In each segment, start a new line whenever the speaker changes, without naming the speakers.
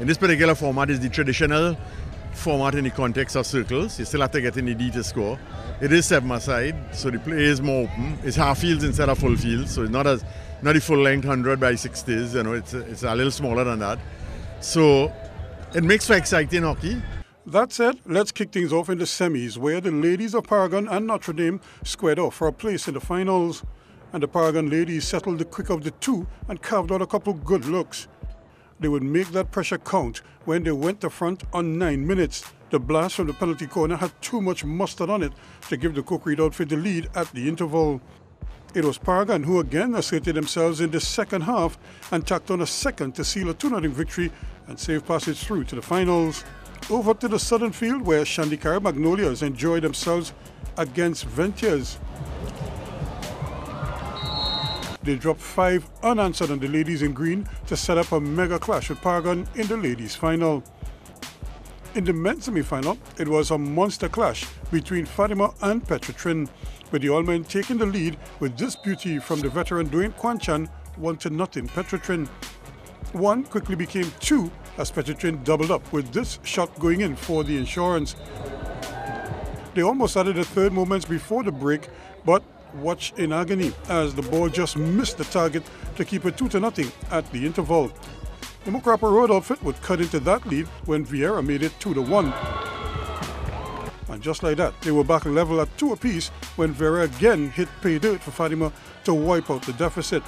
In this particular format is the traditional format in the context of circles. You still have to get in the D to score. It is 7-a-side, so the play is more open. It's half fields instead of full fields, so it's not the full length 100 by 60s. You know, it's a little smaller than that. So it makes for exciting hockey.
That said, let's kick things off in the semis, where the ladies of Paragon and Notre Dame squared off for a place in the finals. And the Paragon ladies settled the quick of the two and carved out a couple good looks. They would make that pressure count when they went to front on 9 minutes. The blast from the penalty corner had too much mustard on it to give the Cook-Reed outfit the lead at the interval. It was Paragon who again asserted themselves in the second half and tacked on a second to seal a 2-0 victory and save passage through to the finals. Over to the southern field, where Shandikara Magnolias enjoyed themselves against Ventiers. They dropped 5 unanswered on the ladies in green to set up a mega clash with Paragon in the ladies' final. In the men's semi-final, it was a monster clash between Fatima and Petrotrin, with the All-Men taking the lead with this beauty from the veteran Dwayne Kwanchan, 1-0 Petrotrin. 1 quickly became 2 as Petrotrin doubled up with this shot going in for the insurance. They almost added a third moments before the break, but watch in agony as the ball just missed the target to keep it 2-0 at the interval. The Muckrappa Road outfit would cut into that lead when Vieira made it 2-1. And just like that, they were back level at 2 apiece when Vieira again hit pay dirt for Fatima to wipe out the deficit.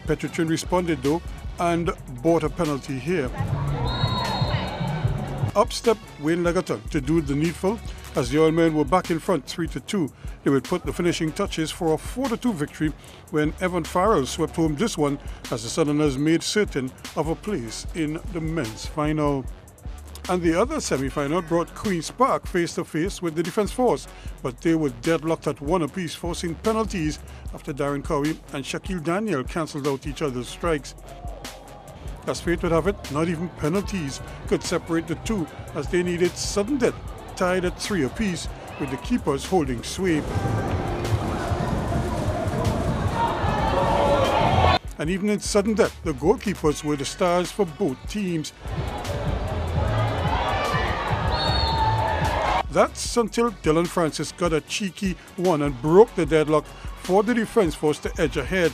Petrotrin responded though and bought a penalty here. Up stepped Wayne Legaton to do the needful. As the All-Men were back in front 3-2, they would put the finishing touches for a 4-2 victory when Evan Farrell swept home this one as the Southerners made certain of a place in the men's final. And the other semi-final brought Queen's Park face-to-face with the Defence Force, but they were deadlocked at 1 apiece, forcing penalties after Darren Cowie and Shaquille Daniel cancelled out each other's strikes. As fate would have it, not even penalties could separate the two, as they needed sudden death, tied at 3 apiece, with the keepers holding sway. And even in sudden death, the goalkeepers were the stars for both teams. That's until Dylan Francis got a cheeky one and broke the deadlock for the Defence Force to edge ahead.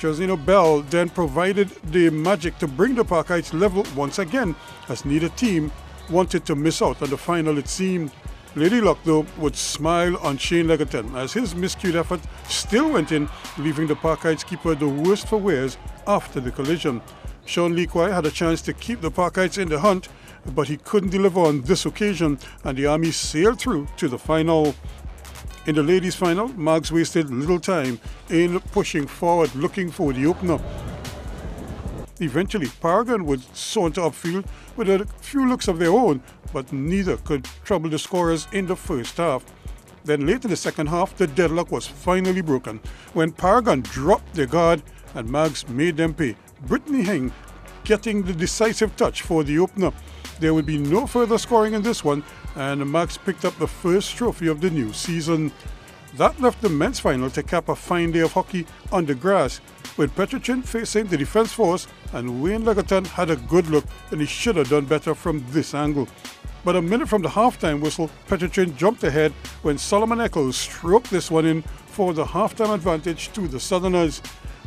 Josino Bell then provided the magic to bring the Parkites level once again, as neither team wanted to miss out on the final, it seemed. Lady Luck, though, would smile on Shane Legaton as his miscued effort still went in, leaving the Parkites keeper the worst for wears after the collision. Sean Lee Kwai had a chance to keep the Parkites in the hunt, but he couldn't deliver on this occasion, and the Army sailed through to the final. In the ladies' final, Marks wasted little time in pushing forward, looking for the opener. Eventually, Paragon would saunter upfield with a few looks of their own, but neither could trouble the scorers in the first half. Then late in the second half, the deadlock was finally broken when Paragon dropped their guard and Marks made them pay. Brittany Heng getting the decisive touch for the opener. There would be no further scoring in this one, and Marks picked up the first trophy of the new season. That left the men's final to cap a fine day of hockey on the grass, with Petrotrin facing the Defence Force, and Wayne Legaton had a good look, and he should have done better from this angle. But a minute from the halftime whistle, Petrotrin jumped ahead when Solomon Eccles stroked this one in for the halftime advantage to the Southerners.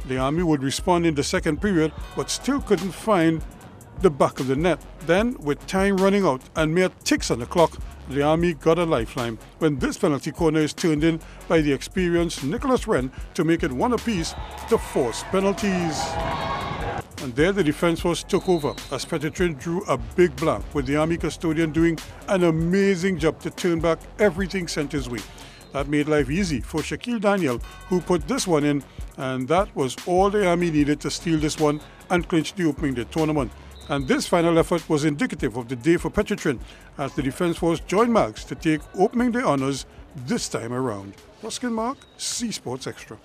The Army would respond in the second period, but still couldn't find the back of the net. Then, with time running out and mere ticks on the clock, the Army got a lifeline when this penalty corner is turned in by the experienced Nicholas Wren to make it 1 apiece to force penalties. And there the Defence Force took over as Petrotrin drew a big blank, with the Army custodian doing an amazing job to turn back everything sent his way. That made life easy for Shaquille Daniel, who put this one in, and that was all the Army needed to steal this one and clinch the opening day tournament. And this final effort was indicative of the day for Petrotrin, as the Defence Force joined Marks to take opening day honours this time around. Ruskin Mark, C Sports Extra.